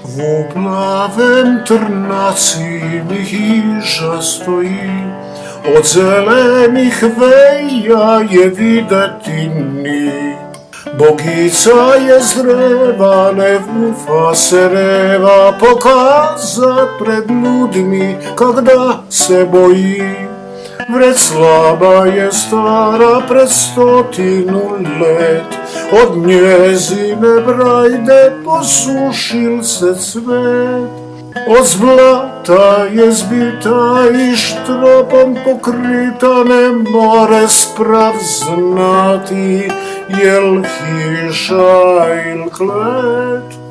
W uprawem trnacim hiža stoji, od zelenih veja je videti ni. Bogica je zreva, ne vufa se reva, pokazat pred ljudmi kada se boji. Vred slaba je stara pred 100 let, od njezine brajde posušil se cvet. Od zlata je zbita i štropom pokrita, ne more sprav znati, jel hiša il klet.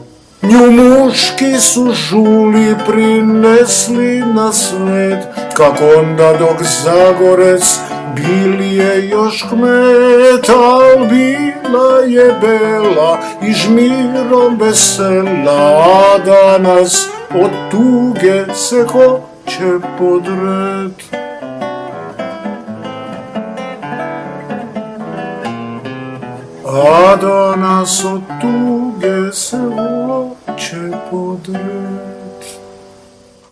Nju muški su žuli prinesli na svet, kak onda dok Zagorec bil je još kmet, al bila je bela i žmirom vesela, a danas od tuge se hoće podret. A danas od tuge se hoće podret.